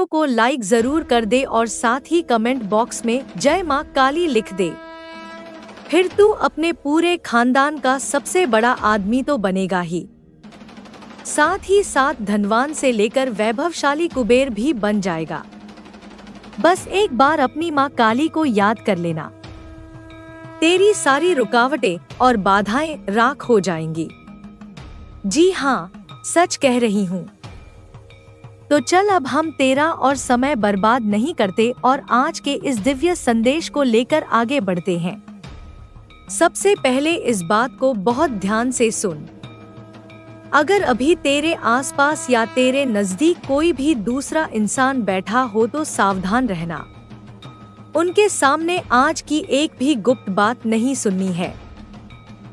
Video को like जरूर कर दे और साथ ही कमेंट बॉक्स में जय मां काली लिख दे। फिर तू अपने पूरे खानदान का सबसे बड़ा आदमी तो बनेगा ही, साथ ही साथ धनवान से लेकर वैभवशाली कुबेर भी बन जाएगा। बस एक बार अपनी मां काली को याद कर लेना, तेरी सारी रुकावटें और बाधाएं राख हो जाएंगी। जी हाँ, सच कह रही हूँ। तो चल अब हम तेरा और समय बर्बाद नहीं करते और आज के इस दिव्य संदेश को लेकर आगे बढ़ते हैं। सबसे पहले इस बात को बहुत ध्यान से सुन। अगर अभी तेरे आसपास या तेरे नजदीक कोई भी दूसरा इंसान बैठा हो तो सावधान रहना। उनके सामने आज की एक भी गुप्त बात नहीं सुननी है,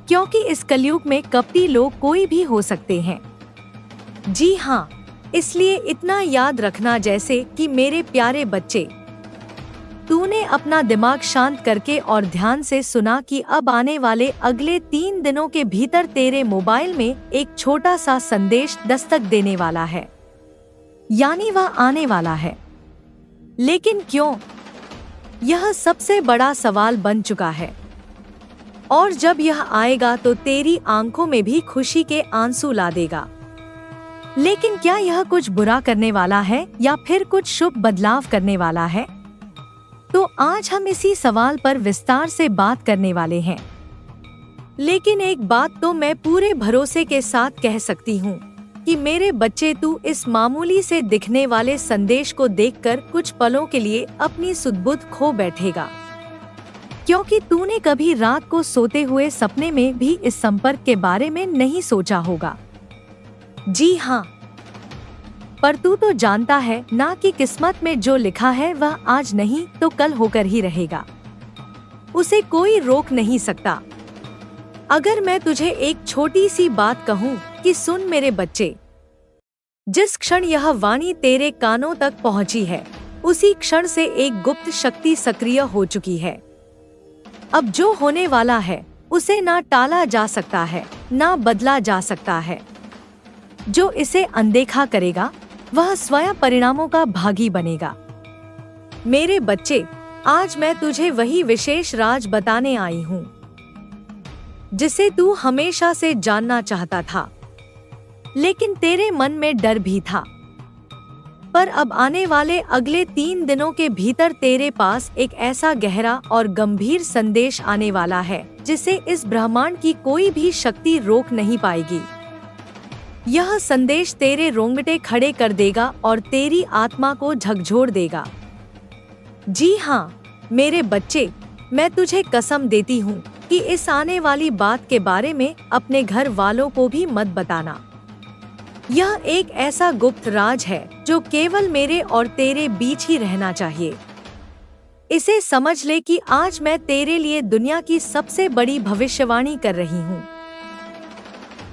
क्योंकि इस कलयुग में कपटी लोग कोई भी हो सकते हैं। जी हाँ, इसलिए इतना याद रखना जैसे कि मेरे प्यारे बच्चे, तूने अपना दिमाग शांत करके और ध्यान से सुना कि अब आने वाले अगले 3 दिनों के भीतर तेरे मोबाइल में एक छोटा सा संदेश दस्तक देने वाला है, यानी वह आने वाला है। लेकिन क्यों? यह सबसे बड़ा सवाल बन चुका है। और जब यह आएगा तो तेरी आंखों में भी खुशी के आंसू ला देगा। लेकिन क्या यह कुछ बुरा करने वाला है या फिर कुछ शुभ बदलाव करने वाला है? तो आज हम इसी सवाल पर विस्तार से बात करने वाले हैं। लेकिन एक बात तो मैं पूरे भरोसे के साथ कह सकती हूँ कि मेरे बच्चे, तू इस मामूली से दिखने वाले संदेश को देखकर कुछ पलों के लिए अपनी सुध-बुध खो बैठेगा, क्योंकि तूने कभी रात को सोते हुए सपने में भी इस संपर्क के बारे में नहीं सोचा होगा। जी हाँ, पर तू तो जानता है ना कि किस्मत में जो लिखा है वह आज नहीं तो कल होकर ही रहेगा। उसे कोई रोक नहीं सकता। अगर मैं तुझे एक छोटी सी बात कहूँ कि सुन मेरे बच्चे, जिस क्षण यह वाणी तेरे कानों तक पहुँची है, उसी क्षण से एक गुप्त शक्ति सक्रिय हो चुकी है। अब जो होने वाला है उसे ना टाला जा सकता है, ना बदला जा सकता है। जो इसे अनदेखा करेगा वह स्वयं परिणामों का भागी बनेगा। मेरे बच्चे, आज मैं तुझे वही विशेष राज बताने आई हूँ जिसे तू हमेशा से जानना चाहता था, लेकिन तेरे मन में डर भी था। पर अब आने वाले अगले 3 दिनों के भीतर तेरे पास एक ऐसा गहरा और गंभीर संदेश आने वाला है जिसे इस ब्रह्मांड की कोई भी शक्ति रोक नहीं पाएगी। यह संदेश तेरे रोंगटे खड़े कर देगा और तेरी आत्मा को झकझोर देगा। जी हाँ मेरे बच्चे, मैं तुझे कसम देती हूँ कि इस आने वाली बात के बारे में अपने घर वालों को भी मत बताना। यह एक ऐसा गुप्त राज है जो केवल मेरे और तेरे बीच ही रहना चाहिए। इसे समझ ले कि आज मैं तेरे लिए दुनिया की सबसे बड़ी भविष्यवाणी कर रही हूँ।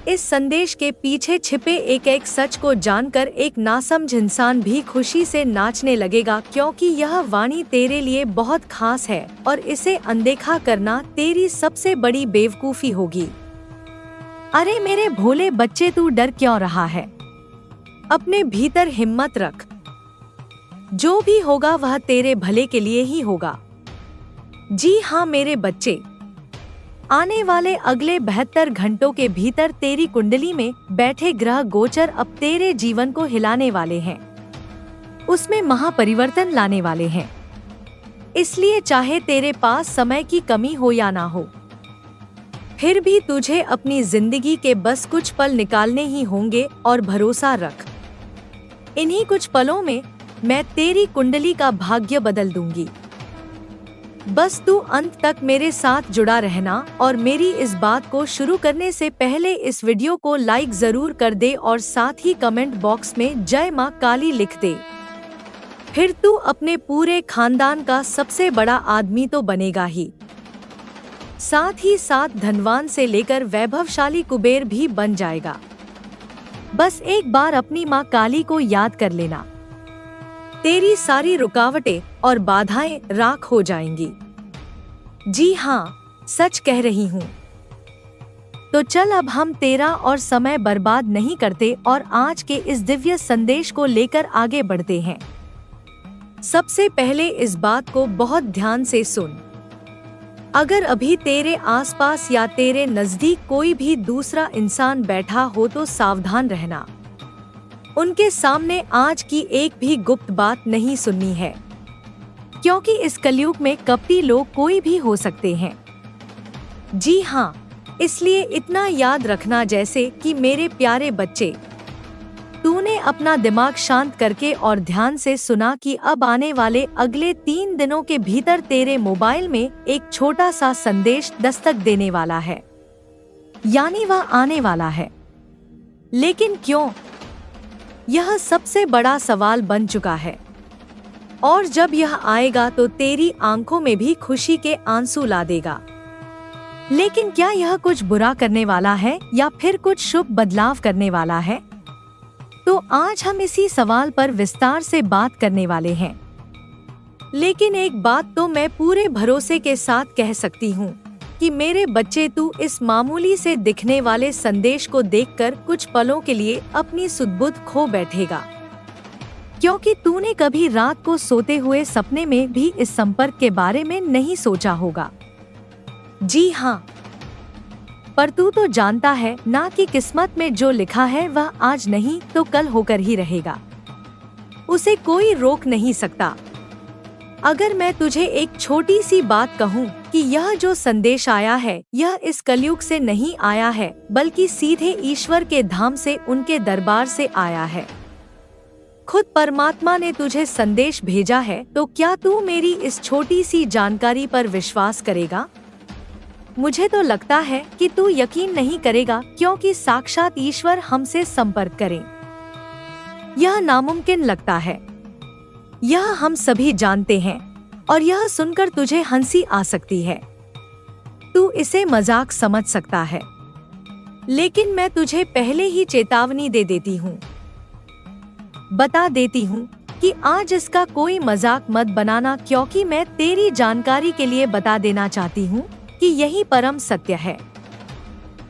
इस संदेश के पीछे छिपे एक एक सच को जानकर एक नासमझ इंसान भी खुशी से नाचने लगेगा, क्योंकि यह वाणी तेरे लिए बहुत खास है और इसे अनदेखा करना तेरी सबसे बड़ी बेवकूफी होगी। अरे मेरे भोले बच्चे, तू डर क्यों रहा है? अपने भीतर हिम्मत रख। जो भी होगा वह तेरे भले के लिए ही होगा। जी हाँ मेरे बच्चे, आने वाले अगले 72 घंटों के भीतर तेरी कुंडली में बैठे ग्रह गोचर अब तेरे जीवन को हिलाने वाले हैं, उसमें महापरिवर्तन लाने वाले हैं। इसलिए चाहे तेरे पास समय की कमी हो या ना हो, फिर भी तुझे अपनी जिंदगी के बस कुछ पल निकालने ही होंगे और भरोसा रख, इन्हीं कुछ पलों में मैं तेरी कुंडली का भाग्य बदल दूंगी। बस तू अंत तक मेरे साथ जुड़ा रहना और मेरी इस बात को शुरू करने से पहले इस वीडियो को लाइक जरूर कर दे और साथ ही कमेंट बॉक्स में जय मां काली लिख दे। फिर तू अपने पूरे खानदान का सबसे बड़ा आदमी तो बनेगा ही, साथ ही साथ धनवान से लेकर वैभवशाली कुबेर भी बन जाएगा। बस एक बार अपनी मां काली को याद कर लेना, तेरी सारी रुकावटें और बाधाएं राख हो जाएंगी। जी हाँ, सच कह रही हूँ। तो चल अब हम तेरा और समय बर्बाद नहीं करते और आज के इस दिव्य संदेश को लेकर आगे बढ़ते हैं। सबसे पहले इस बात को बहुत ध्यान से सुन। अगर अभी तेरे आसपास या तेरे नजदीक कोई भी दूसरा इंसान बैठा हो तो सावधान रहना। उनके सामने आज की एक भी गुप्त बात नहीं सुननी है, क्योंकि इस कलयुग में कपटी लोग कोई भी हो सकते हैं। जी हाँ, इसलिए इतना याद रखना, जैसे कि मेरे प्यारे बच्चे, तूने अपना दिमाग शांत करके और ध्यान से सुना कि अब आने वाले अगले 3 दिनों के भीतर तेरे मोबाइल में एक छोटा सा संदेश दस्तक देने वाला है, यानी वह आने वाला है। लेकिन क्यों? यह सबसे बड़ा सवाल बन चुका है। और जब यह आएगा तो तेरी आंखों में भी खुशी के आंसू ला देगा। लेकिन क्या यह कुछ बुरा करने वाला है या फिर कुछ शुभ बदलाव करने वाला है? तो आज हम इसी सवाल पर विस्तार से बात करने वाले हैं। लेकिन एक बात तो मैं पूरे भरोसे के साथ कह सकती हूँ कि मेरे बच्चे, तू इस मामूली से दिखने वाले संदेश को देखकर कुछ पलों के लिए अपनी सुध-बुध खो बैठेगा, क्योंकि तूने कभी रात को सोते हुए सपने में भी इस संपर्क के बारे में नहीं सोचा होगा। जी हाँ, पर तू तो जानता है ना कि किस्मत में जो लिखा है वह आज नहीं तो कल होकर ही रहेगा। उसे कोई रोक नहीं सकता। अगर मैं तुझे एक छोटी सी बात कहूँ कि यह जो संदेश आया है यह इस कलयुग से नहीं आया है, बल्कि सीधे ईश्वर के धाम से, उनके दरबार से आया है। खुद परमात्मा ने तुझे संदेश भेजा है, तो क्या तू मेरी इस छोटी सी जानकारी पर विश्वास करेगा? मुझे तो लगता है कि तू यकीन नहीं करेगा, क्योंकि साक्षात ईश्वर हमसे संपर्क करें यह नामुमकिन लगता है। यह हम सभी जानते हैं और यह सुनकर तुझे हंसी आ सकती है। तू इसे मजाक समझ सकता है, लेकिन मैं तुझे पहले ही चेतावनी दे देती हूँ, बता देती हूँ कि आज इसका कोई मजाक मत बनाना, क्योंकि मैं तेरी जानकारी के लिए बता देना चाहती हूँ कि यही परम सत्य है।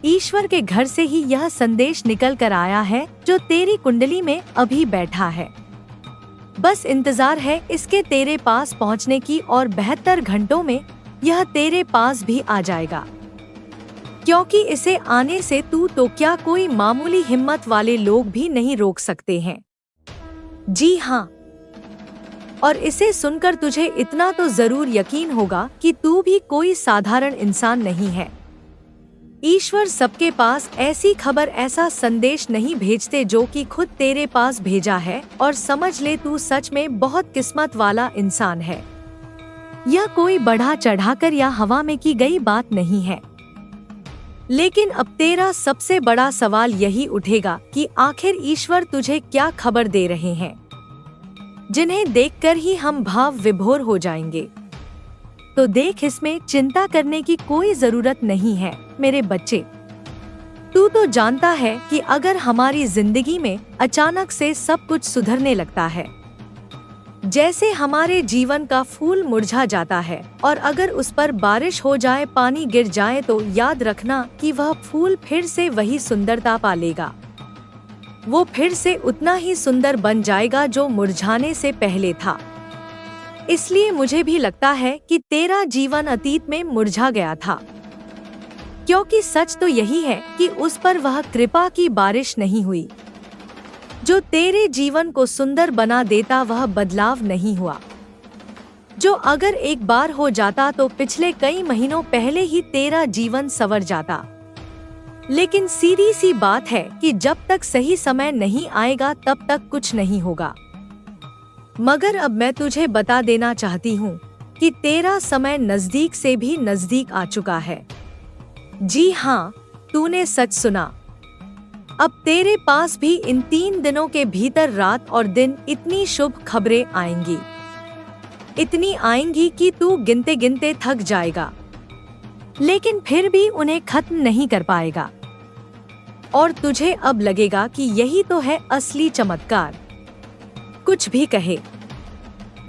ईश्वर के घर से ही यह संदेश निकल कर आया है जो तेरी कुंडली में अभी बैठा है। बस इंतजार है इसके तेरे पास पहुंचने की, और 72 घंटों में यह तेरे पास भी आ जाएगा। क्योंकि इसे आने से तू तो क्या, कोई मामूली हिम्मत वाले लोग भी नहीं रोक सकते हैं। जी हाँ, और इसे सुनकर तुझे इतना तो जरूर यकीन होगा कि तू भी कोई साधारण इंसान नहीं है। ईश्वर सबके पास ऐसी खबर, ऐसा संदेश नहीं भेजते जो कि खुद तेरे पास भेजा है, और समझ ले तू सच में बहुत किस्मत वाला इंसान है। यह कोई बढ़ा चढ़ाकर या हवा में की गई बात नहीं है। लेकिन अब तेरा सबसे बड़ा सवाल यही उठेगा कि आखिर ईश्वर तुझे क्या खबर दे रहे हैं, जिन्हें देखकर ही हम भाव विभोर हो जाएंगे। तो देख, इसमें चिंता करने की कोई जरूरत नहीं है मेरे बच्चे। तू तो जानता है कि अगर हमारी जिंदगी में अचानक से सब कुछ सुधरने लगता है, जैसे हमारे जीवन का फूल मुरझा जाता है और अगर उस पर बारिश हो जाए, पानी गिर जाए, तो याद रखना कि वह फूल फिर से वही सुंदरता पा लेगा। वो फिर से उतना ही सुंदर बन जाएगा जो मुरझाने से पहले था। इसलिए मुझे भी लगता है कि तेरा जीवन अतीत में मुरझा गया था, क्योंकि सच तो यही है कि उस पर वह कृपा की बारिश नहीं हुई जो तेरे जीवन को सुंदर बना देता। वह बदलाव नहीं हुआ जो अगर एक बार हो जाता तो पिछले कई महीनों पहले ही तेरा जीवन संवर जाता। लेकिन सीधी सी बात है कि जब तक सही समय नहीं आएगा तब तक कुछ नहीं होगा। मगर अब मैं तुझे बता देना चाहती हूँ कि तेरा समय नजदीक से भी नजदीक आ चुका है। जी हाँ, तूने सच सुना। अब तेरे पास भी इन 3 दिनों के भीतर रात और दिन इतनी शुभ खबरें आएंगी, इतनी आएंगी कि तू गिनते गिनते थक जाएगा, लेकिन फिर भी उन्हें खत्म नहीं कर पाएगा। और तुझे अब लगेगा कि यही तो है असली चमत्कार। कुछ भी कहे,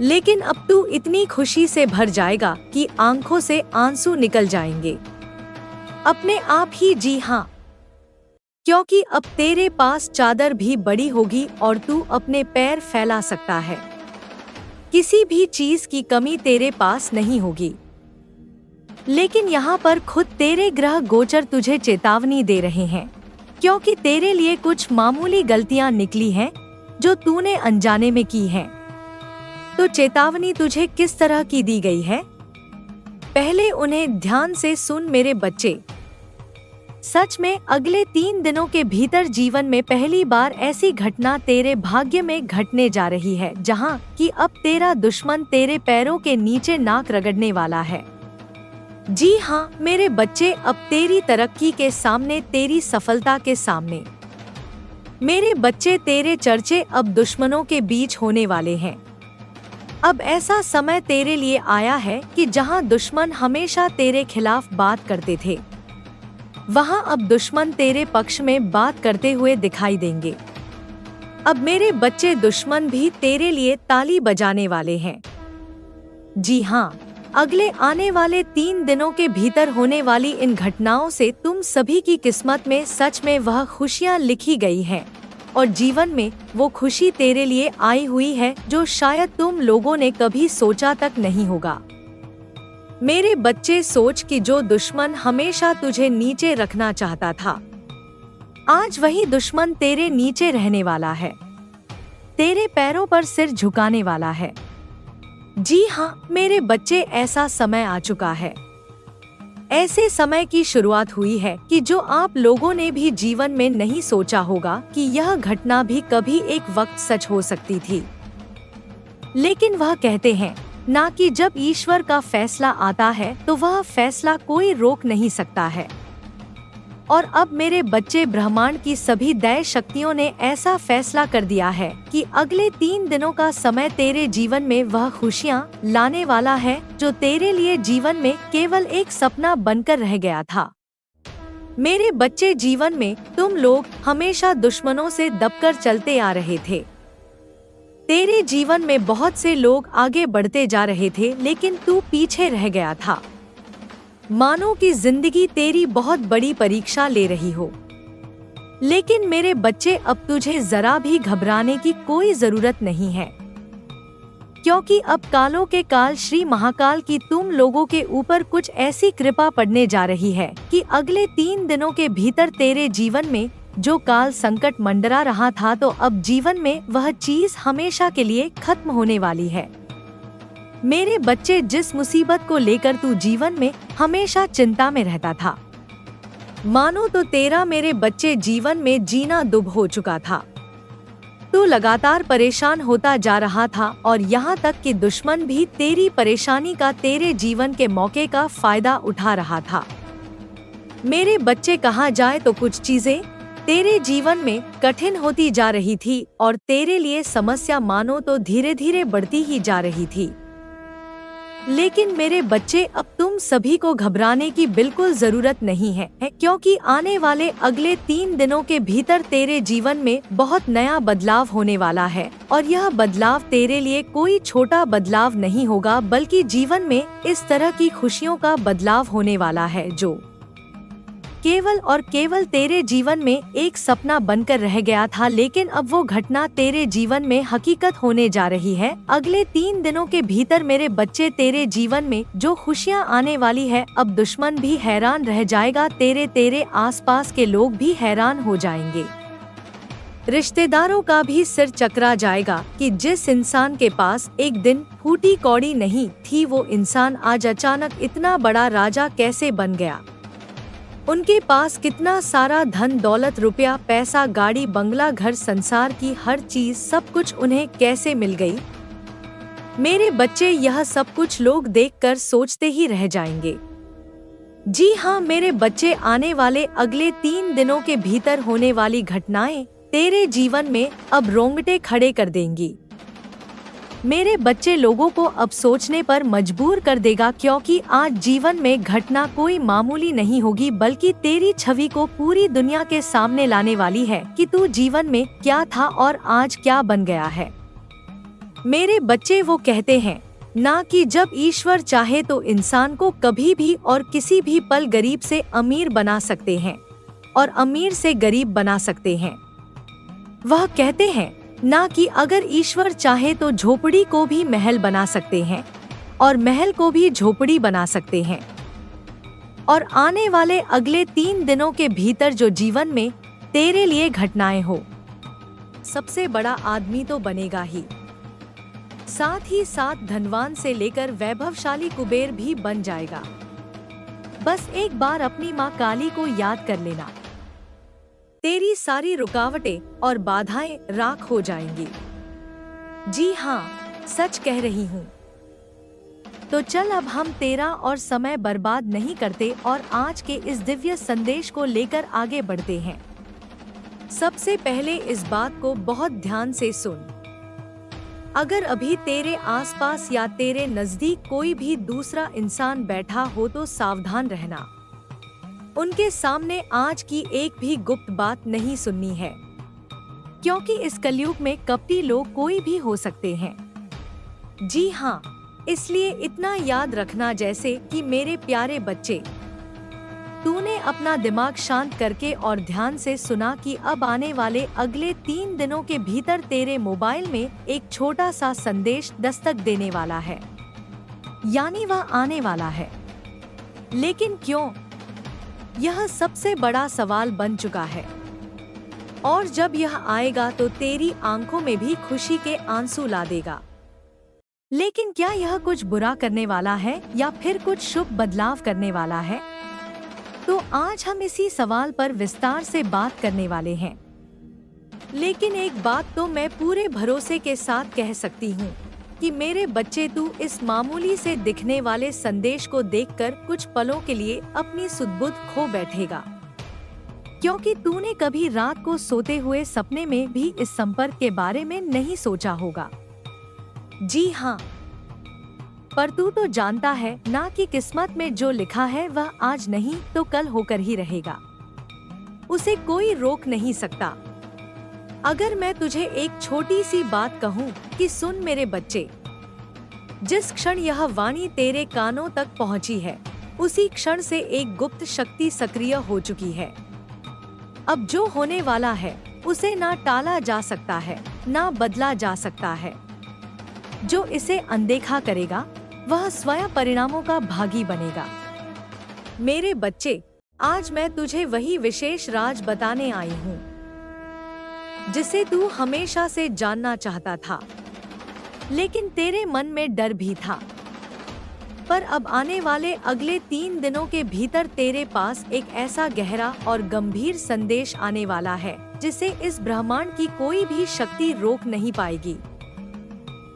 लेकिन अब तू इतनी खुशी से भर जाएगा कि आंखों से आंसू निकल जाएंगे अपने आप ही। जी हाँ, क्योंकि अब तेरे पास चादर भी बड़ी होगी और तू अपने पैर फैला सकता है। किसी भी चीज की कमी तेरे पास नहीं होगी। लेकिन यहाँ पर खुद तेरे ग्रह गोचर तुझे चेतावनी दे रहे हैं, क्योंकि तेरे लिए कुछ मामूली गलतियां निकली हैं जो तूने अनजाने में की हैं। तो चेतावनी तुझे किस तरह की दी गई है? पहले उन्हें ध्यान से सुन मेरे बच्चे। सच में अगले 3 दिनों के भीतर जीवन में पहली बार ऐसी घटना तेरे भाग्य में घटने जा रही है जहां कि अब तेरा दुश्मन तेरे पैरों के नीचे नाक रगड़ने वाला है। जी हाँ मेरे बच्चे, अब तेरी तरक्की के सामने, तेरी सफलता के सामने मेरे बच्चे, तेरे चर्चे अब दुश्मनों के बीच होने वाले हैं। अब ऐसा समय तेरे लिए आया है कि जहां दुश्मन हमेशा तेरे खिलाफ बात करते थे, वहां अब दुश्मन तेरे पक्ष में बात करते हुए दिखाई देंगे। अब मेरे बच्चे, दुश्मन भी तेरे लिए ताली बजाने वाले हैं। जी हाँ, अगले आने वाले 3 दिनों के भीतर होने वाली इन घटनाओं से तुम सभी की किस्मत में सच में वह खुशियां लिखी गई हैं और जीवन में वो खुशी तेरे लिए आई हुई है जो शायद तुम लोगों ने कभी सोचा तक नहीं होगा। मेरे बच्चे, सोच कि जो दुश्मन हमेशा तुझे नीचे रखना चाहता था, आज वही दुश्मन तेरे नीचे रहने वाला है, तेरे पैरों पर सिर झुकाने वाला है। जी हाँ मेरे बच्चे, ऐसा समय आ चुका है, ऐसे समय की शुरुआत हुई है कि जो आप लोगों ने भी जीवन में नहीं सोचा होगा कि यह घटना भी कभी एक वक्त सच हो सकती थी। लेकिन वह कहते हैं ना कि जब ईश्वर का फैसला आता है तो वह फैसला कोई रोक नहीं सकता है। और अब मेरे बच्चे, ब्रह्मांड की सभी दैव शक्तियों ने ऐसा फैसला कर दिया है कि अगले 3 दिनों का समय तेरे जीवन में वह खुशियाँ लाने वाला है जो तेरे लिए जीवन में केवल एक सपना बनकर रह गया था। मेरे बच्चे, जीवन में तुम लोग हमेशा दुश्मनों से दबकर चलते आ रहे थे। तेरे जीवन में बहुत से लोग आगे बढ़ते जा रहे थे, लेकिन तू पीछे रह गया था। मानो कि जिंदगी तेरी बहुत बड़ी परीक्षा ले रही हो। लेकिन मेरे बच्चे, अब तुझे जरा भी घबराने की कोई जरूरत नहीं है, क्योंकि अब कालों के काल श्री महाकाल की तुम लोगों के ऊपर कुछ ऐसी कृपा पड़ने जा रही है कि अगले 3 दिनों के भीतर तेरे जीवन में जो काल संकट मंडरा रहा था, तो अब जीवन में वह चीज हमेशा के लिए खत्म होने वाली है। मेरे बच्चे, जिस मुसीबत को लेकर तू जीवन में हमेशा चिंता में रहता था, मानो तो तेरा मेरे बच्चे जीवन में जीना दुभ हो चुका था। तू लगातार परेशान होता जा रहा था और यहाँ तक कि दुश्मन भी तेरी परेशानी का, तेरे जीवन के मौके का फायदा उठा रहा था। मेरे बच्चे, कहा जाए तो कुछ चीजें तेरे जीवन में कठिन होती जा रही थी और तेरे लिए समस्या मानो तो धीरे धीरे बढ़ती ही जा रही थी। लेकिन मेरे बच्चे, अब तुम सभी को घबराने की बिल्कुल जरूरत नहीं है, क्योंकि आने वाले अगले 3 दिनों के भीतर तेरे जीवन में बहुत नया बदलाव होने वाला है। और यह बदलाव तेरे लिए कोई छोटा बदलाव नहीं होगा, बल्कि जीवन में इस तरह की खुशियों का बदलाव होने वाला है जो केवल और केवल तेरे जीवन में एक सपना बनकर रह गया था। लेकिन अब वो घटना तेरे जीवन में हकीकत होने जा रही है। अगले 3 दिनों के भीतर मेरे बच्चे, तेरे जीवन में जो खुशियाँ आने वाली है, अब दुश्मन भी हैरान रह जाएगा, तेरे आसपास के लोग भी हैरान हो जाएंगे, रिश्तेदारों का भी सिर चकरा जाएगा कि जिस इंसान के पास एक दिन फूटी कौड़ी नहीं थी, वो इंसान आज अचानक इतना बड़ा राजा कैसे बन गया। उनके पास कितना सारा धन दौलत, रुपया, पैसा, गाड़ी, बंगला, घर, संसार की हर चीज, सब कुछ उन्हें कैसे मिल गई। मेरे बच्चे, यह सब कुछ लोग देखकर सोचते ही रह जाएंगे। जी हाँ मेरे बच्चे, आने वाले अगले 3 दिनों के भीतर होने वाली घटनाएं तेरे जीवन में अब रोंगटे खड़े कर देंगी। मेरे बच्चे, लोगों को अब सोचने पर मजबूर कर देगा, क्योंकि आज जीवन में घटना कोई मामूली नहीं होगी, बल्कि तेरी छवि को पूरी दुनिया के सामने लाने वाली है कि तू जीवन में क्या था और आज क्या बन गया है। मेरे बच्चे, वो कहते हैं ना कि जब ईश्वर चाहे तो इंसान को कभी भी और किसी भी पल गरीब से अमीर बना सकते हैं और अमीर से गरीब बना सकते हैं। वह कहते हैं ना कि अगर ईश्वर चाहे तो झोपड़ी को भी महल बना सकते हैं और महल को भी झोपड़ी बना सकते हैं। और आने वाले अगले 3 दिनों के भीतर जो जीवन में तेरे लिए घटनाएं हो, सबसे बड़ा आदमी तो बनेगा ही, साथ ही साथ धनवान से लेकर वैभवशाली कुबेर भी बन जाएगा। बस एक बार अपनी माँ काली को याद कर लेना, तेरी सारी रुकावटें और बाधाएं राख हो जाएंगी। जी हाँ, सच कह रही हूँ। तो चल अब हम तेरा और समय बर्बाद नहीं करते और आज के इस दिव्य संदेश को लेकर आगे बढ़ते हैं। सबसे पहले इस बात को बहुत ध्यान से सुन। अगर अभी तेरे आसपास या तेरे नजदीक कोई भी दूसरा इंसान बैठा हो तो सावधान रहना। उनके सामने आज की एक भी गुप्त बात नहीं सुननी है, क्योंकि इस कलयुग में कपटी लोग कोई भी हो सकते हैं। जी हाँ, इसलिए इतना याद रखना जैसे कि मेरे प्यारे बच्चे, तूने अपना दिमाग शांत करके और ध्यान से सुना कि अब आने वाले अगले 3 दिनों के भीतर तेरे मोबाइल में एक छोटा सा संदेश दस्तक देने वाला है, यानी वह आने वाला है। लेकिन क्यों? यह सबसे बड़ा सवाल बन चुका है। और जब यह आएगा तो तेरी आंखों में भी खुशी के आंसू ला देगा। लेकिन क्या यह कुछ बुरा करने वाला है या फिर कुछ शुभ बदलाव करने वाला है? तो आज हम इसी सवाल पर विस्तार से बात करने वाले हैं। लेकिन एक बात तो मैं पूरे भरोसे के साथ कह सकती हूँ कि मेरे बच्चे, तू इस मामूली से दिखने वाले संदेश को देखकर कुछ पलों के लिए अपनी सुध-बुध खो बैठेगा, क्योंकि तूने कभी रात को सोते हुए सपने में भी इस संपर्क के बारे में नहीं सोचा होगा। जी हाँ, पर तू तो जानता है ना कि किस्मत में जो लिखा है वह आज नहीं तो कल होकर ही रहेगा। उसे कोई रोक नहीं सकता। अगर मैं तुझे एक छोटी सी बात कहूँ कि सुन मेरे बच्चे, जिस क्षण यह वाणी तेरे कानों तक पहुँची है, उसी क्षण से एक गुप्त शक्ति सक्रिय हो चुकी है। अब जो होने वाला है उसे ना टाला जा सकता है, ना बदला जा सकता है। जो इसे अनदेखा करेगा वह स्वयं परिणामों का भागी बनेगा। मेरे बच्चे, आज मैं तुझे वही विशेष राज बताने आई हूँ जिसे तू हमेशा से जानना चाहता था, लेकिन तेरे मन में डर भी था। पर अब आने वाले अगले 3 दिनों के भीतर तेरे पास एक ऐसा गहरा और गंभीर संदेश आने वाला है जिसे इस ब्रह्मांड की कोई भी शक्ति रोक नहीं पाएगी।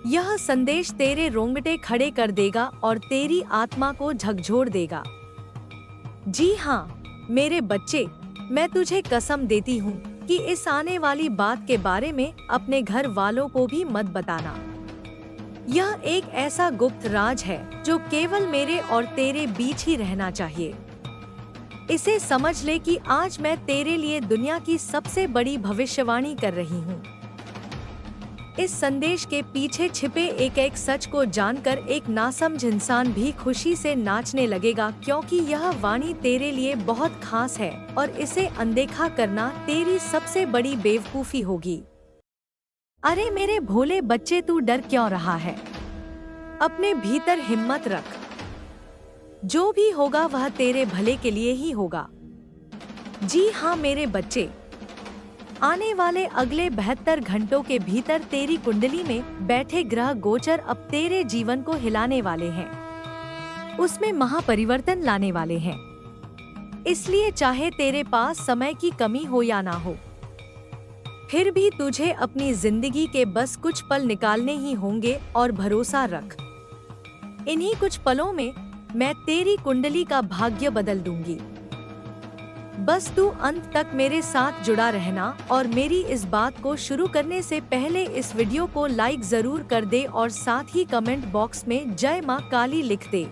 यह संदेश तेरे रोंगटे खड़े कर देगा और तेरी आत्मा को झकझोर देगा। जी हाँ मेरे बच्चे, मैं तुझे कसम देती हूँ कि इस आने वाली बात के बारे में अपने घर वालों को भी मत बताना। यह एक ऐसा गुप्त राज है जो केवल मेरे और तेरे बीच ही रहना चाहिए। इसे समझ ले कि आज मैं तेरे लिए दुनिया की सबसे बड़ी भविष्यवाणी कर रही हूँ। इस संदेश के पीछे छिपे एक एक सच को जानकर एक नासमझ इंसान भी खुशी से नाचने लगेगा, क्योंकि यह वाणी तेरे लिए बहुत खास है और इसे अनदेखा करना तेरी सबसे बड़ी बेवकूफी होगी। अरे मेरे भोले बच्चे, तू डर क्यों रहा है? अपने भीतर हिम्मत रख। जो भी होगा वह तेरे भले के लिए ही होगा। जी हाँ मेरे बच्चे, आने वाले अगले 72 घंटों के भीतर तेरी कुंडली में बैठे ग्रह गोचर अब तेरे जीवन को हिलाने वाले हैं, उसमें महापरिवर्तन लाने वाले हैं। इसलिए चाहे तेरे पास समय की कमी हो या ना हो, फिर भी तुझे अपनी जिंदगी के बस कुछ पल निकालने ही होंगे और भरोसा रख, इन्हीं कुछ पलों में मैं तेरी कुंडली का भाग्य बदल दूंगी। बस तू अंत तक मेरे साथ जुड़ा रहना और मेरी इस बात को शुरू करने से पहले इस वीडियो को लाइक जरूर कर दे और साथ ही कमेंट बॉक्स में जय मां काली लिख दे।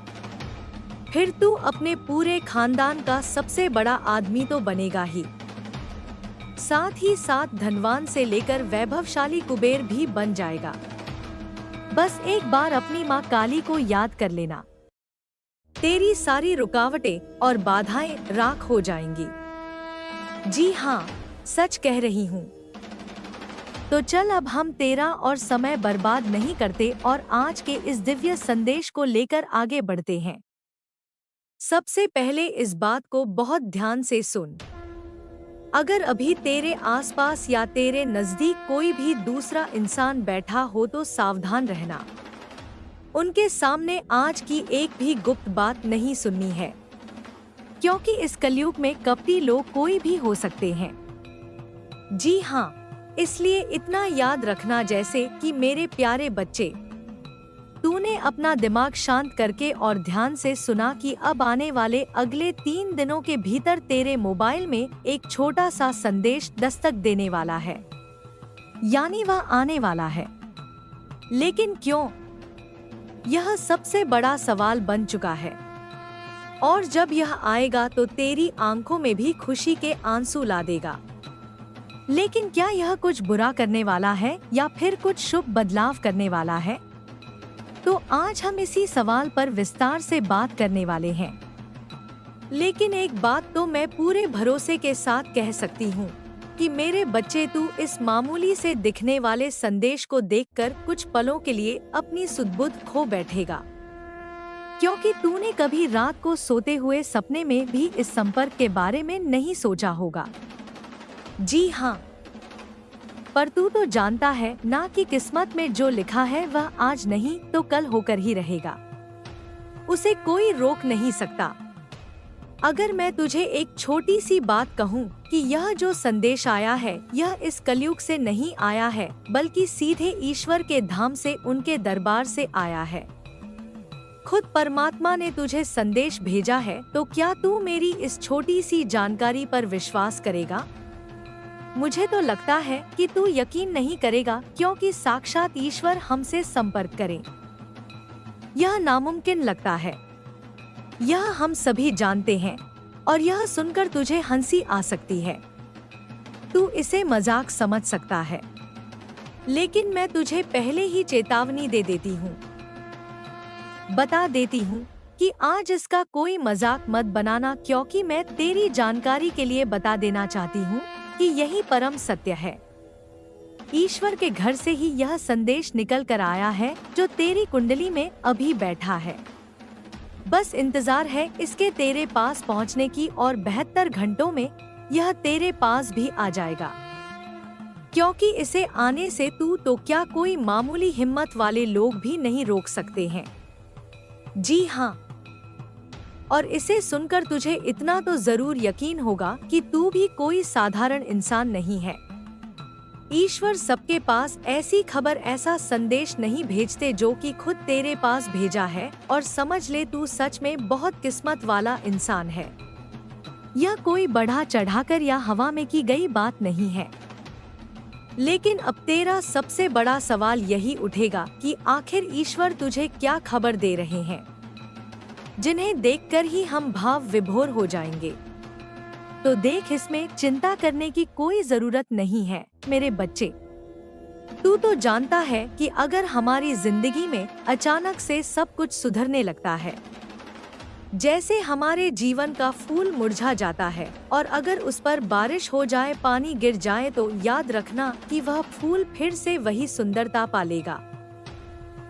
फिर तू अपने पूरे खानदान का सबसे बड़ा आदमी तो बनेगा ही, साथ ही साथ धनवान से लेकर वैभवशाली कुबेर भी बन जाएगा। बस एक बार अपनी माँ काली को याद कर लेना, तेरी सारी रुकावटें और बाधाएं राख हो जाएंगी। जी हाँ, सच कह रही हूँ। तो चल अब हम तेरा और समय बर्बाद नहीं करते और आज के इस दिव्य संदेश को लेकर आगे बढ़ते हैं। सबसे पहले इस बात को बहुत ध्यान से सुन। अगर अभी तेरे आसपास या तेरे नजदीक कोई भी दूसरा इंसान बैठा हो तो सावधान रहना। उनके सामने आज की एक भी गुप्त बात नहीं सुननी है, क्योंकि इस कलयुग में कपटी लोग कोई भी हो सकते हैं। जी हाँ, इसलिए इतना याद रखना जैसे कि मेरे प्यारे बच्चे, तूने अपना दिमाग शांत करके और ध्यान से सुना कि अब आने वाले अगले 3 दिनों के भीतर तेरे मोबाइल में एक छोटा सा संदेश दस्तक देने वाला है, यानी वह आने वाला है। लेकिन क्यों? यह सबसे बड़ा सवाल बन चुका है। और जब यह आएगा तो तेरी आंखों में भी खुशी के आंसू ला देगा। लेकिन क्या यह कुछ बुरा करने वाला है या फिर कुछ शुभ बदलाव करने वाला है? तो आज हम इसी सवाल पर विस्तार से बात करने वाले हैं। लेकिन एक बात तो मैं पूरे भरोसे के साथ कह सकती हूँ कि मेरे बच्चे, तू इस मामूली से दिखने वाले संदेश को देखकर कुछ पलों के लिए अपनी सुध-बुध खो बैठेगा, क्योंकि तूने कभी रात को सोते हुए सपने में भी इस संपर्क के बारे में नहीं सोचा होगा। जी हाँ, पर तू तो जानता है ना कि किस्मत में जो लिखा है वह आज नहीं तो कल होकर ही रहेगा। उसे कोई रोक नहीं सकता। अगर मैं तुझे एक छोटी सी बात कहूँ कि यह जो संदेश आया है यह इस कलयुग से नहीं आया है, बल्कि सीधे ईश्वर के धाम से, उनके दरबार से आया है। खुद परमात्मा ने तुझे संदेश भेजा है, तो क्या तू मेरी इस छोटी सी जानकारी पर विश्वास करेगा? मुझे तो लगता है कि तू यकीन नहीं करेगा, क्योंकि साक्षात ईश्वर हमसे संपर्क करे यह नामुमकिन लगता है। यह हम सभी जानते हैं और यह सुनकर तुझे हंसी आ सकती है। तू इसे मजाक समझ सकता है, लेकिन मैं तुझे पहले ही चेतावनी दे देती हूँ, बता देती हूँ कि आज इसका कोई मजाक मत बनाना, क्योंकि मैं तेरी जानकारी के लिए बता देना चाहती हूँ कि यही परम सत्य है। ईश्वर के घर से ही यह संदेश निकल कर आया है जो तेरी कुंडली में अभी बैठा है। बस इंतजार है इसके तेरे पास पहुंचने की, और 72 घंटों में यह तेरे पास भी आ जाएगा। क्योंकि इसे आने से तू तो क्या, कोई मामूली हिम्मत वाले लोग भी नहीं रोक सकते हैं। जी हाँ, और इसे सुनकर तुझे इतना तो जरूर यकीन होगा कि तू भी कोई साधारण इंसान नहीं है। ईश्वर सबके पास ऐसी खबर, ऐसा संदेश नहीं भेजते जो कि खुद तेरे पास भेजा है, और समझ ले तू सच में बहुत किस्मत वाला इंसान है। यह कोई बढ़ा चढ़ाकर या हवा में की गई बात नहीं है। लेकिन अब तेरा सबसे बड़ा सवाल यही उठेगा कि आखिर ईश्वर तुझे क्या खबर दे रहे हैं, जिन्हें देखकर ही हम भाव विभोर हो जाएंगे। तो देख, इसमें चिंता करने की कोई जरूरत नहीं है मेरे बच्चे। तू तो जानता है कि अगर हमारी जिंदगी में अचानक से सब कुछ सुधरने लगता है, जैसे हमारे जीवन का फूल मुरझा जाता है और अगर उस पर बारिश हो जाए, पानी गिर जाए, तो याद रखना कि वह फूल फिर से वही सुंदरता पालेगा।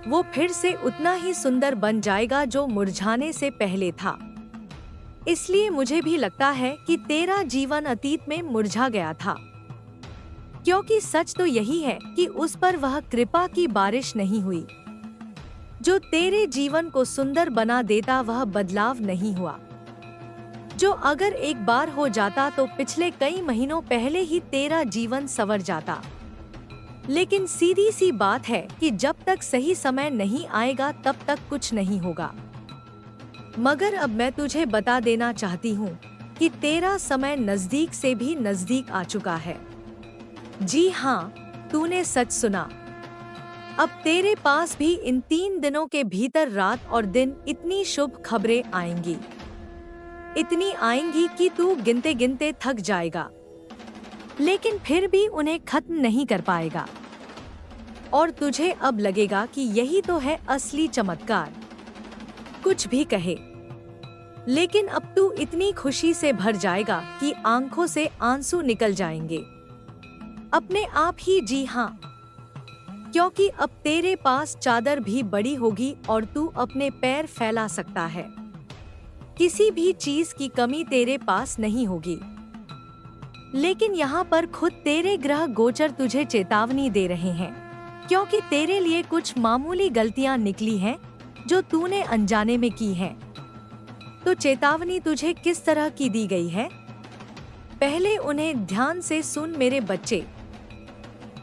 वो फिर से उतना ही सुंदर बन जाएगा जो मुरझाने से पहले था। इसलिए मुझे भी लगता है कि तेरा जीवन अतीत में मुरझा गया था, क्योंकि सच तो यही है कि उस पर वह कृपा की बारिश नहीं हुई जो तेरे जीवन को सुंदर बना देता। वह बदलाव नहीं हुआ जो अगर एक बार हो जाता तो पिछले कई महीनों पहले ही तेरा जीवन संवर जाता। लेकिन सीधी सी बात है कि जब तक सही समय नहीं आएगा तब तक कुछ नहीं होगा। मगर अब मैं तुझे बता देना चाहती हूँ कि तेरा समय नजदीक से भी नजदीक आ चुका है। जी हाँ, तूने सच सुना। अब तेरे पास भी इन 3 दिनों के भीतर रात और दिन इतनी शुभ खबरें आएंगी, इतनी आएंगी कि तू गिनते गिनते थक जाएगा, लेकिन फिर भी उन्हें खत्म नहीं कर पाएगा। और तुझे अब लगेगा कि यही तो है असली चमत्कार। कुछ भी कहे, लेकिन अब तू इतनी खुशी से भर जाएगा कि आंखों से आंसू निकल जाएंगे। अपने आप ही, जी हाँ, क्योंकि अब तेरे पास चादर भी बड़ी होगी और तू अपने पैर फैला सकता है। किसी भी चीज की कमी तेरे पास नहीं होगी। लेकिन यहाँ पर खुद तेरे ग्रह गोचर तुझे चेतावनी दे रहे हैं, क्योंकि तेरे लिए कुछ मामूली गलतियाँ निकली हैं जो तूने अनजाने में की हैं। तो चेतावनी तुझे किस तरह की दी गई है? पहले उन्हें ध्यान से सुन मेरे बच्चे।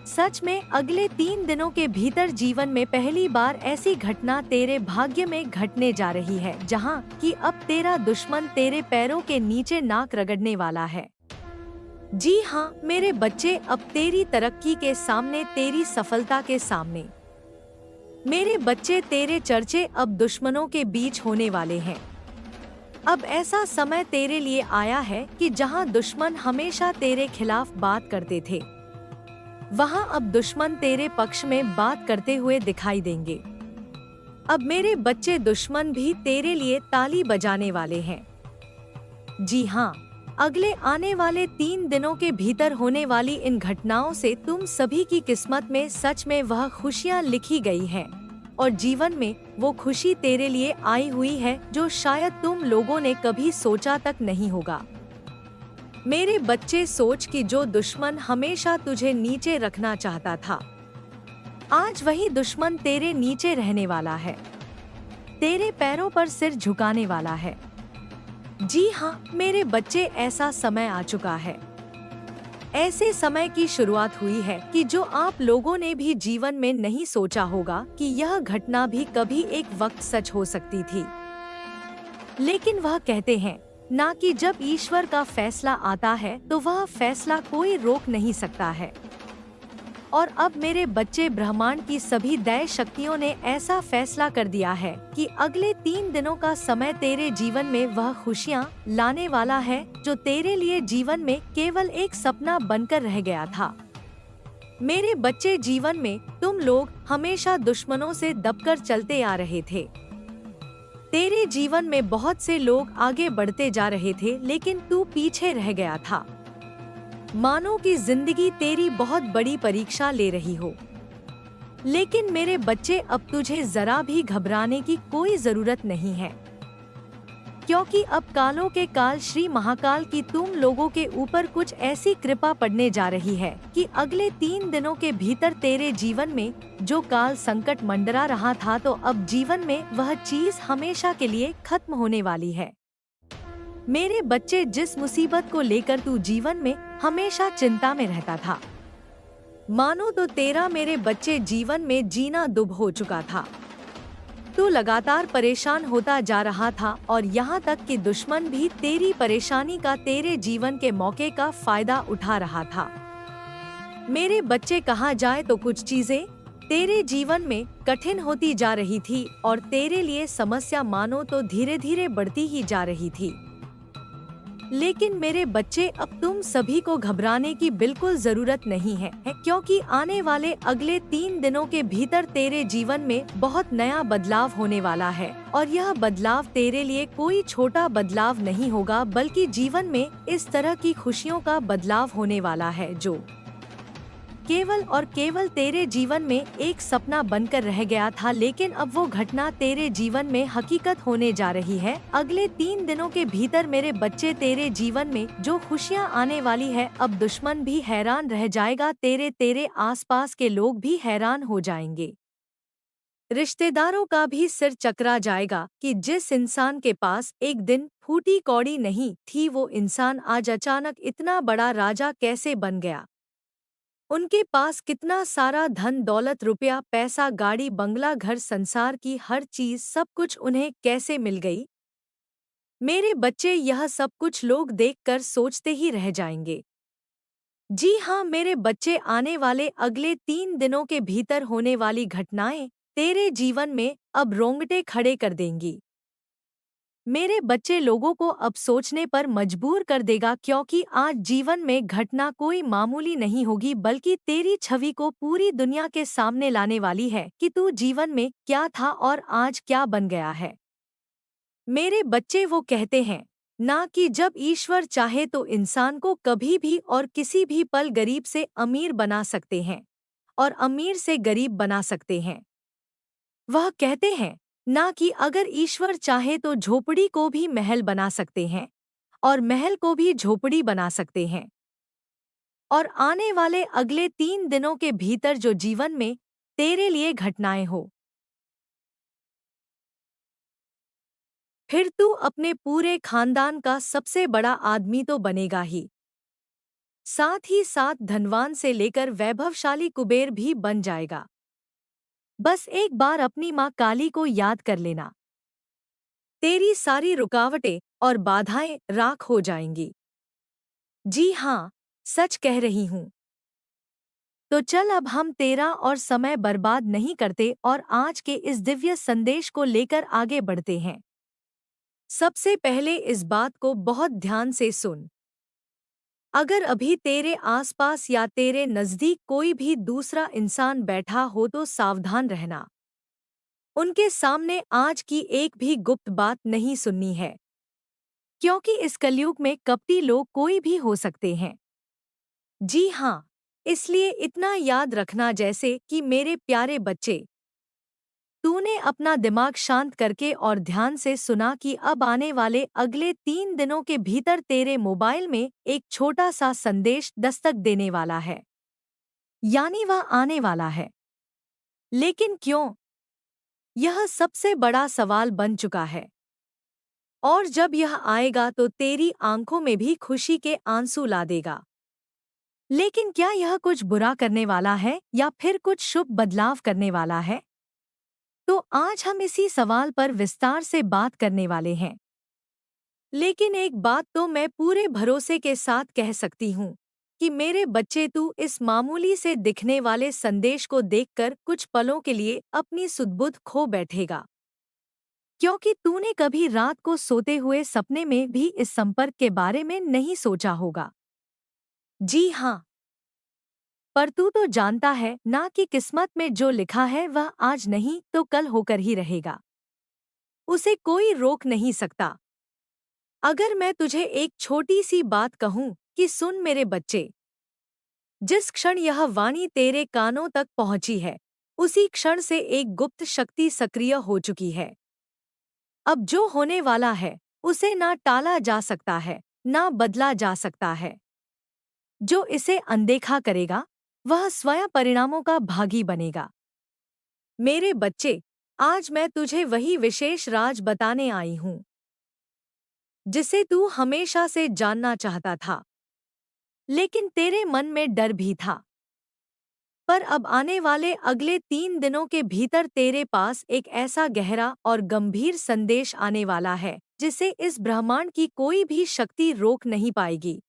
सच में अगले 3 दिनों के भीतर जीवन में पहली बार ऐसी घटना तेरे भाग्य में घटने जा रही है जहाँ कि अब तेरा दुश्मन तेरे पैरों के नीचे नाक रगड़ने वाला है। जी हाँ मेरे बच्चे, अब तेरी तरक्की के सामने, तेरी सफलता के सामने मेरे बच्चे, तेरे चर्चे अब दुश्मनों के बीच होने वाले हैं। अब ऐसा समय तेरे लिए आया है कि जहाँ दुश्मन हमेशा तेरे खिलाफ बात करते थे, वहाँ अब दुश्मन तेरे पक्ष में बात करते हुए दिखाई देंगे। अब मेरे बच्चे, दुश्मन भी तेरे लिए ताली बजाने वाले हैं। जी हाँ, अगले आने वाले 3 दिनों के भीतर होने वाली इन घटनाओं से तुम सभी की किस्मत में सच में वह खुशियाँ लिखी गई हैं और जीवन में वो खुशी तेरे लिए आई हुई है जो शायद तुम लोगों ने कभी सोचा तक नहीं होगा। मेरे बच्चे, सोच कि जो दुश्मन हमेशा तुझे नीचे रखना चाहता था, आज वही दुश्मन तेरे नीचे रहने वाला है, तेरे पैरों पर सिर झुकाने वाला है। जी हाँ मेरे बच्चे, ऐसा समय आ चुका है, ऐसे समय की शुरुआत हुई है कि जो आप लोगों ने भी जीवन में नहीं सोचा होगा कि यह घटना भी कभी एक वक्त सच हो सकती थी। लेकिन वह कहते हैं ना कि जब ईश्वर का फैसला आता है तो वह फैसला कोई रोक नहीं सकता है। और अब मेरे बच्चे, ब्रह्मांड की सभी दैव शक्तियों ने ऐसा फैसला कर दिया है कि अगले 3 दिनों का समय तेरे जीवन में वह खुशियाँ लाने वाला है जो तेरे लिए जीवन में केवल एक सपना बनकर रह गया था। मेरे बच्चे, जीवन में तुम लोग हमेशा दुश्मनों से दबकर चलते आ रहे थे। तेरे जीवन में बहुत से लोग आगे बढ़ते जा रहे थे लेकिन तू पीछे रह गया था। मानो कि जिंदगी तेरी बहुत बड़ी परीक्षा ले रही हो। लेकिन मेरे बच्चे, अब तुझे जरा भी घबराने की कोई जरूरत नहीं है, क्योंकि अब कालों के काल श्री महाकाल की तुम लोगों के ऊपर कुछ ऐसी कृपा पड़ने जा रही है कि अगले 3 दिनों के भीतर तेरे जीवन में जो काल संकट मंडरा रहा था, तो अब जीवन में वह चीज हमेशा के लिए खत्म होने वाली है। मेरे बच्चे, जिस मुसीबत को लेकर तू जीवन में हमेशा चिंता में रहता था, मानो तो तेरा, मेरे बच्चे, जीवन में जीना दुभ हो चुका था। तू लगातार परेशान होता जा रहा था और यहाँ तक कि दुश्मन भी तेरी परेशानी का, तेरे जीवन के मौके का फायदा उठा रहा था। मेरे बच्चे, कहा जाए तो कुछ चीजें तेरे जीवन में कठिन होती जा रही थी और तेरे लिए समस्या मानो तो धीरे धीरे बढ़ती ही जा रही थी। लेकिन मेरे बच्चे, अब तुम सभी को घबराने की बिल्कुल जरूरत नहीं है, क्योंकि आने वाले अगले 3 दिनों के भीतर तेरे जीवन में बहुत नया बदलाव होने वाला है। और यह बदलाव तेरे लिए कोई छोटा बदलाव नहीं होगा, बल्कि जीवन में इस तरह की खुशियों का बदलाव होने वाला है जो केवल और केवल तेरे जीवन में एक सपना बनकर रह गया था। लेकिन अब वो घटना तेरे जीवन में हकीकत होने जा रही है। अगले 3 दिनों के भीतर मेरे बच्चे, तेरे जीवन में जो खुशियाँ आने वाली है, अब दुश्मन भी हैरान रह जाएगा, तेरे आसपास के लोग भी हैरान हो जाएंगे। रिश्तेदारों का भी सिर चकरा जाएगा कि जिस इंसान के पास एक दिन फूटी कौड़ी नहीं थी, वो इंसान आज अचानक इतना बड़ा राजा कैसे बन गया। उनके पास कितना सारा धन दौलत, रुपया पैसा, गाड़ी बंगला, घर संसार की हर चीज, सब कुछ उन्हें कैसे मिल गई। मेरे बच्चे, यह सब कुछ लोग देखकर सोचते ही रह जाएंगे। जी हाँ मेरे बच्चे, आने वाले अगले 3 दिनों के भीतर होने वाली घटनाएं तेरे जीवन में अब रोंगटे खड़े कर देंगी। मेरे बच्चे, लोगों को अब सोचने पर मजबूर कर देगा, क्योंकि आज जीवन में घटना कोई मामूली नहीं होगी, बल्कि तेरी छवि को पूरी दुनिया के सामने लाने वाली है कि तू जीवन में क्या था और आज क्या बन गया है। मेरे बच्चे, वो कहते हैं ना कि जब ईश्वर चाहे तो इंसान को कभी भी और किसी भी पल गरीब से अमीर बना सकते हैं और अमीर से गरीब बना सकते हैं। वह कहते हैं ना कि अगर ईश्वर चाहे तो झोपड़ी को भी महल बना सकते हैं और महल को भी झोपड़ी बना सकते हैं। और आने वाले अगले 3 दिनों के भीतर जो जीवन में तेरे लिए घटनाएं हो, फिर तू अपने पूरे खानदान का सबसे बड़ा आदमी तो बनेगा ही, साथ ही साथ धनवान से लेकर वैभवशाली कुबेर भी बन जाएगा। बस एक बार अपनी माँ काली को याद कर लेना, तेरी सारी रुकावटें और बाधाएं राख हो जाएंगी। जी हाँ, सच कह रही हूँ। तो चल अब हम तेरा और समय बर्बाद नहीं करते और आज के इस दिव्य संदेश को लेकर आगे बढ़ते हैं। सबसे पहले इस बात को बहुत ध्यान से सुन। अगर अभी तेरे आसपास या तेरे नज़दीक कोई भी दूसरा इंसान बैठा हो तो सावधान रहना। उनके सामने आज की एक भी गुप्त बात नहीं सुननी है, क्योंकि इस कलयुग में कपटी लोग कोई भी हो सकते हैं। जी हाँ, इसलिए इतना याद रखना जैसे कि मेरे प्यारे बच्चे, तूने अपना दिमाग शांत करके और ध्यान से सुना कि अब आने वाले अगले 3 दिनों के भीतर तेरे मोबाइल में एक छोटा सा संदेश दस्तक देने वाला है, यानी वह आने वाला है। लेकिन क्यों? यह सबसे बड़ा सवाल बन चुका है। और जब यह आएगा तो तेरी आंखों में भी खुशी के आंसू ला देगा। लेकिन क्या यह कुछ बुरा करने वाला है या फिर कुछ शुभ बदलाव करने वाला है? तो आज हम इसी सवाल पर विस्तार से बात करने वाले हैं। लेकिन एक बात तो मैं पूरे भरोसे के साथ कह सकती हूँ कि मेरे बच्चे, तू इस मामूली से दिखने वाले संदेश को देखकर कुछ पलों के लिए अपनी सुध-बुध खो बैठेगा। क्योंकि तूने कभी रात को सोते हुए सपने में भी इस संपर्क के बारे में नहीं सोचा होगा। जी हाँ, पर तू तो जानता है ना कि किस्मत में जो लिखा है वह आज नहीं तो कल होकर ही रहेगा। उसे कोई रोक नहीं सकता। अगर मैं तुझे एक छोटी सी बात कहूँ कि सुन मेरे बच्चे, जिस क्षण यह वाणी तेरे कानों तक पहुंची है, उसी क्षण से एक गुप्त शक्ति सक्रिय हो चुकी है। अब जो होने वाला है, उसे ना टाला जा सकता है, ना बदला जा सकता है। जो इसे अनदेखा करेगा, वह स्वयं परिणामों का भागी बनेगा। मेरे बच्चे, आज मैं तुझे वही विशेष राज बताने आई हूँ, जिसे तू हमेशा से जानना चाहता था, लेकिन तेरे मन में डर भी था। पर अब आने वाले अगले 3 दिनों के भीतर तेरे पास एक ऐसा गहरा और गंभीर संदेश आने वाला है, जिसे इस ब्रह्मांड की कोई भी शक्ति रोक नहीं पाएगी।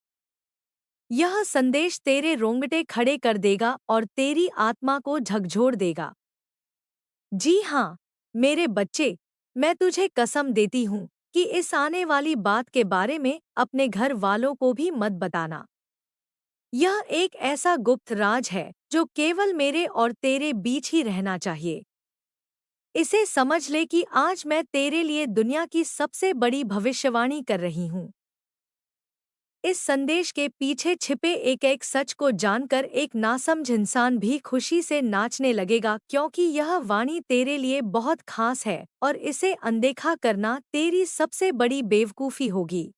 यह संदेश तेरे रोंगटे खड़े कर देगा और तेरी आत्मा को झकझोर देगा। जी हाँ, मेरे बच्चे, मैं तुझे कसम देती हूँ कि इस आने वाली बात के बारे में अपने घर वालों को भी मत बताना। यह एक ऐसा गुप्त राज है जो केवल मेरे और तेरे बीच ही रहना चाहिए। इसे समझ ले कि आज मैं तेरे लिए दुनिया की सबसे बड़ी भविष्यवाणी कर रही हूँ। इस संदेश के पीछे छिपे एक एक सच को जानकर एक नासमझ इंसान भी खुशी से नाचने लगेगा, क्योंकि यह वाणी तेरे लिए बहुत खास है और इसे अनदेखा करना तेरी सबसे बड़ी बेवकूफ़ी होगी।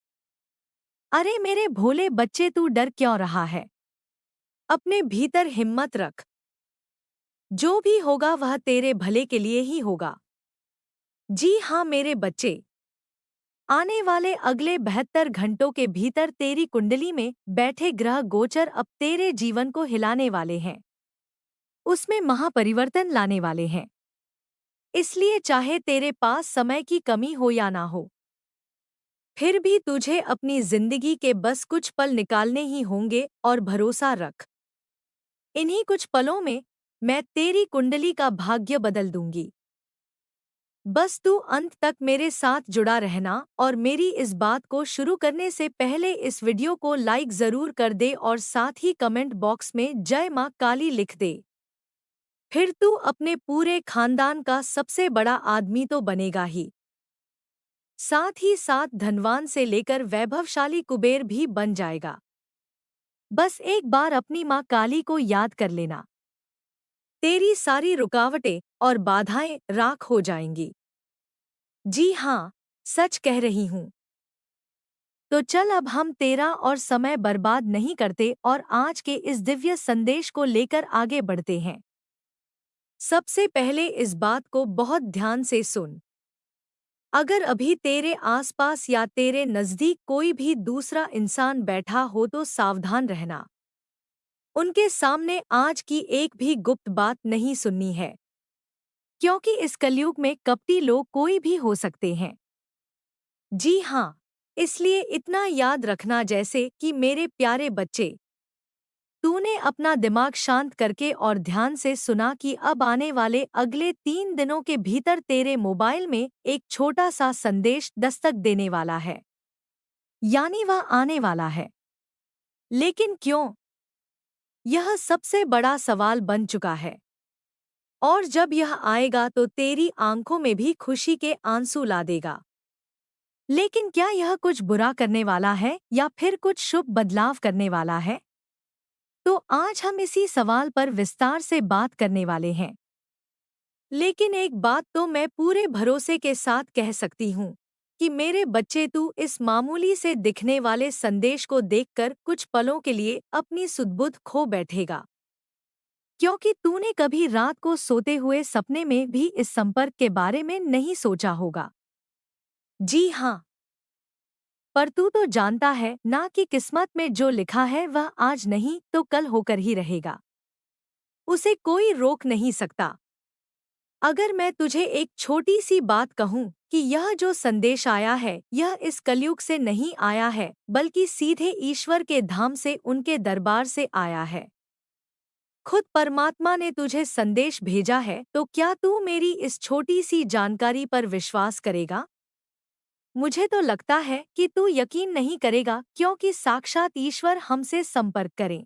अरे मेरे भोले बच्चे, तू डर क्यों रहा है? अपने भीतर हिम्मत रख। जो भी होगा वह तेरे भले के लिए ही होगा। जी हाँ मेरे बच्चे, आने वाले अगले 72 घंटों के भीतर तेरी कुंडली में बैठे ग्रह गोचर अब तेरे जीवन को हिलाने वाले हैं, उसमें महापरिवर्तन लाने वाले हैं। इसलिए चाहे तेरे पास समय की कमी हो या ना हो, फिर भी तुझे अपनी जिंदगी के बस कुछ पल निकालने ही होंगे और भरोसा रख, इन्हीं कुछ पलों में मैं तेरी कुंडली का भाग्य बदल दूंगी। बस तू अंत तक मेरे साथ जुड़ा रहना और मेरी इस बात को शुरू करने से पहले इस वीडियो को लाइक ज़रूर कर दे और साथ ही कमेंट बॉक्स में जय माँ काली लिख दे। फिर तू अपने पूरे खानदान का सबसे बड़ा आदमी तो बनेगा ही, साथ ही साथ धनवान से लेकर वैभवशाली कुबेर भी बन जाएगा। बस एक बार अपनी माँ काली को याद कर लेना, तेरी सारी रुकावटें और बाधाएं राख हो जाएंगी। जी हाँ, सच कह रही हूँ। तो चल अब हम तेरा और समय बर्बाद नहीं करते और आज के इस दिव्य संदेश को लेकर आगे बढ़ते हैं। सबसे पहले इस बात को बहुत ध्यान से सुन। अगर अभी तेरे आसपास या तेरे नजदीक कोई भी दूसरा इंसान बैठा हो तो सावधान रहना। उनके सामने आज की एक भी गुप्त बात नहीं सुननी है, क्योंकि इस कलयुग में कपटी लोग कोई भी हो सकते हैं। जी हाँ, इसलिए इतना याद रखना जैसे कि मेरे प्यारे बच्चे, तूने अपना दिमाग शांत करके और ध्यान से सुना कि अब आने वाले अगले 3 दिनों के भीतर तेरे मोबाइल में एक छोटा सा संदेश दस्तक देने वाला है। यानी वह आने वाला है। लेकिन क्यों? यह सबसे बड़ा सवाल बन चुका है। और जब यह आएगा तो तेरी आंखों में भी खुशी के आंसू ला देगा। लेकिन क्या यह कुछ बुरा करने वाला है या फिर कुछ शुभ बदलाव करने वाला है? तो आज हम इसी सवाल पर विस्तार से बात करने वाले हैं। लेकिन एक बात तो मैं पूरे भरोसे के साथ कह सकती हूँ कि मेरे बच्चे, तू इस मामूली से दिखने वाले संदेश को देखकर कुछ पलों के लिए अपनी सुध-बुध खो बैठेगा। क्योंकि तूने कभी रात को सोते हुए सपने में भी इस संपर्क के बारे में नहीं सोचा होगा। जी हाँ, पर तू तो जानता है ना कि किस्मत में जो लिखा है वह आज नहीं तो कल होकर ही रहेगा। उसे कोई रोक नहीं सकता। अगर मैं तुझे एक छोटी सी बात कहूँ कि यह जो संदेश आया है यह इस कलयुग से नहीं आया है, बल्कि सीधे ईश्वर के धाम से, उनके दरबार से आया है। खुद परमात्मा ने तुझे संदेश भेजा है, तो क्या तू मेरी इस छोटी सी जानकारी पर विश्वास करेगा? मुझे तो लगता है कि तू यकीन नहीं करेगा, क्योंकि साक्षात ईश्वर हमसे संपर्क करें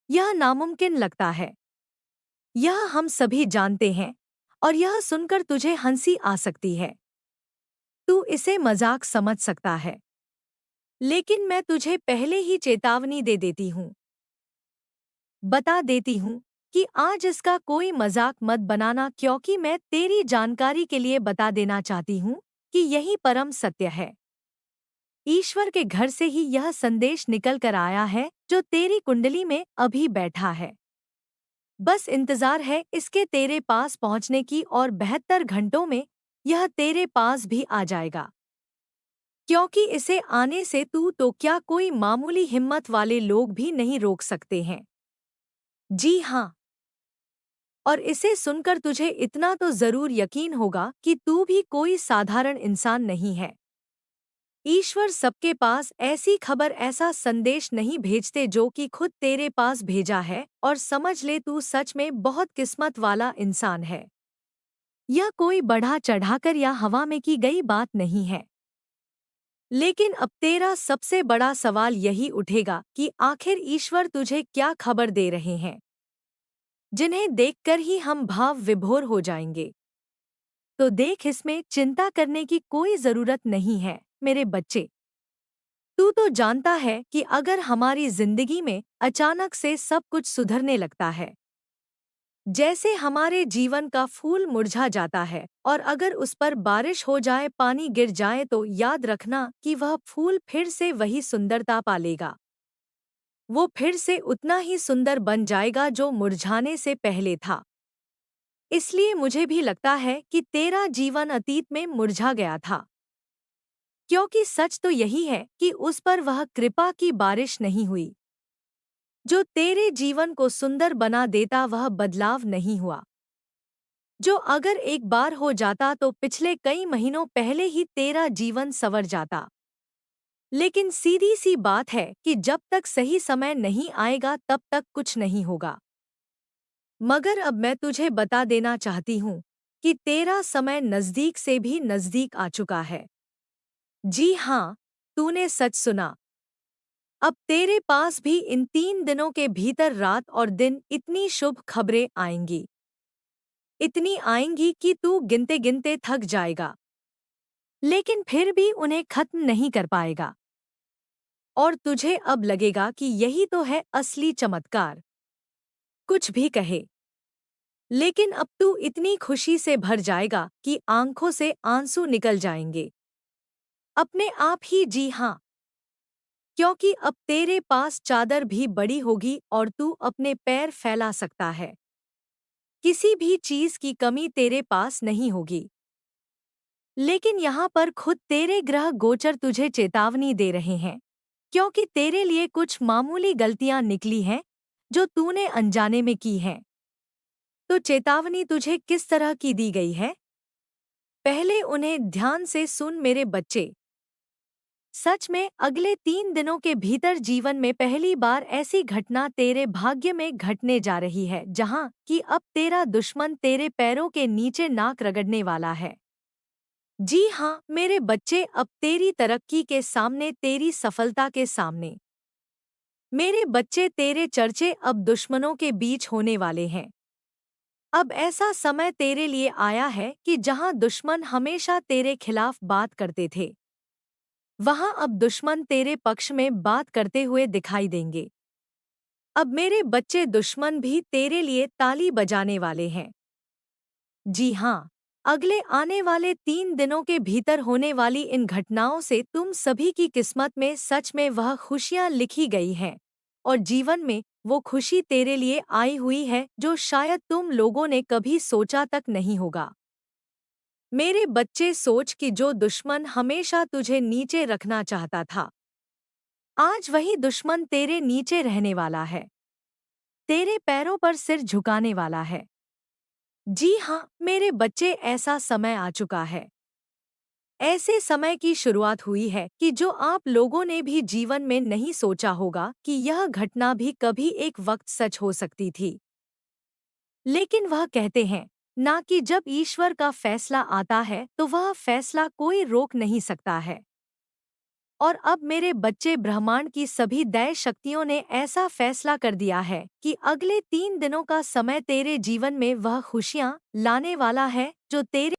यह नामुमकिन लगता है। यह हम सभी जानते हैं और यह सुनकर तुझे हंसी आ सकती है। तू इसे मजाक समझ सकता है। लेकिन मैं तुझे पहले ही चेतावनी दे देती हूँ, बता देती हूँ कि आज इसका कोई मजाक मत बनाना, क्योंकि मैं तेरी जानकारी के लिए बता देना चाहती हूँ कि यही परम सत्य है। ईश्वर के घर से ही यह संदेश निकल कर आया है जो तेरी कुंडली में अभी बैठा है। बस इंतजार है इसके तेरे पास पहुंचने की और 72 घंटों में यह तेरे पास भी आ जाएगा। क्योंकि इसे आने से तू तो क्या, कोई मामूली हिम्मत वाले लोग भी नहीं रोक सकते हैं। जी हाँ, और इसे सुनकर तुझे इतना तो जरूर यकीन होगा कि तू भी कोई साधारण इंसान नहीं है। ईश्वर सबके पास ऐसी खबर, ऐसा संदेश नहीं भेजते जो कि खुद तेरे पास भेजा है, और समझ ले तू सच में बहुत किस्मत वाला इंसान है। यह कोई बढ़ा चढ़ाकर या हवा में की गई बात नहीं है। लेकिन अब तेरा सबसे बड़ा सवाल यही उठेगा कि आखिर ईश्वर तुझे क्या खबर दे रहे हैं, जिन्हें देखकर ही हम भाव विभोर हो जाएंगे। तो देख, इसमें चिंता करने की कोई जरूरत नहीं है मेरे बच्चे। तू तो जानता है कि अगर हमारी जिंदगी में अचानक से सब कुछ सुधरने लगता है, जैसे हमारे जीवन का फूल मुरझा जाता है और अगर उस पर बारिश हो जाए, पानी गिर जाए, तो याद रखना कि वह फूल फिर से वही सुंदरता पालेगा। वो फिर से उतना ही सुंदर बन जाएगा जो मुरझाने से पहले था। इसलिए मुझे भी लगता है कि तेरा जीवन अतीत में मुरझा गया था, क्योंकि सच तो यही है कि उस पर वह कृपा की बारिश नहीं हुई जो तेरे जीवन को सुंदर बना देता, वह बदलाव नहीं हुआ जो अगर एक बार हो जाता तो पिछले कई महीनों पहले ही तेरा जीवन संवर जाता। लेकिन सीधी सी बात है कि जब तक सही समय नहीं आएगा तब तक कुछ नहीं होगा। मगर अब मैं तुझे बता देना चाहती हूँ कि तेरा समय नजदीक से भी नजदीक आ चुका है। जी हाँ, तूने सच सुना। अब तेरे पास भी इन 3 दिनों के भीतर रात और दिन इतनी शुभ खबरें आएंगी, इतनी आएंगी कि तू गिनते गिनते थक जाएगा। लेकिन फिर भी उन्हें खत्म नहीं कर पाएगा। और तुझे अब लगेगा कि यही तो है असली चमत्कार। कुछ भी कहे, लेकिन अब तू इतनी खुशी से भर जाएगा कि आंखों से आंसू निकल जाएंगे। अपने आप ही, जी हाँ, क्योंकि अब तेरे पास चादर भी बड़ी होगी और तू अपने पैर फैला सकता है। किसी भी चीज की कमी तेरे पास नहीं होगी। लेकिन यहाँ पर खुद तेरे ग्रह गोचर तुझे चेतावनी दे रहे हैं, क्योंकि तेरे लिए कुछ मामूली गलतियां निकली हैं जो तूने अनजाने में की हैं। तो चेतावनी तुझे किस तरह की दी गई है? पहले उन्हें ध्यान से सुन मेरे बच्चे। सच में अगले 3 दिनों के भीतर जीवन में पहली बार ऐसी घटना तेरे भाग्य में घटने जा रही है जहां कि अब तेरा दुश्मन तेरे पैरों के नीचे नाक रगड़ने वाला है। जी हाँ मेरे बच्चे, अब तेरी तरक्की के सामने, तेरी सफलता के सामने मेरे बच्चे, तेरे चर्चे अब दुश्मनों के बीच होने वाले हैं। अब ऐसा समय तेरे लिए आया है कि जहां दुश्मन हमेशा तेरे खिलाफ बात करते थे, वहां अब दुश्मन तेरे पक्ष में बात करते हुए दिखाई देंगे। अब मेरे बच्चे, दुश्मन भी तेरे लिए ताली बजाने वाले हैं। जी हाँ, अगले आने वाले 3 दिनों के भीतर होने वाली इन घटनाओं से तुम सभी की किस्मत में सच में वह खुशियां लिखी गई हैं, और जीवन में वो खुशी तेरे लिए आई हुई है जो शायद तुम लोगों ने कभी सोचा तक नहीं होगा। मेरे बच्चे, सोच कि जो दुश्मन हमेशा तुझे नीचे रखना चाहता था, आज वही दुश्मन तेरे नीचे रहने वाला है, तेरे पैरों पर सिर झुकाने वाला है। जी हाँ मेरे बच्चे, ऐसा समय आ चुका है। ऐसे समय की शुरुआत हुई है कि जो आप लोगों ने भी जीवन में नहीं सोचा होगा कि यह घटना भी कभी एक वक्त सच हो सकती थी। लेकिन वह कहते हैं ना कि जब ईश्वर का फैसला आता है तो वह फैसला कोई रोक नहीं सकता है। और अब मेरे बच्चे, ब्रह्मांड की सभी दैव शक्तियों ने ऐसा फैसला कर दिया है कि अगले 3 दिनों का समय तेरे जीवन में वह खुशियां लाने वाला है जो तेरे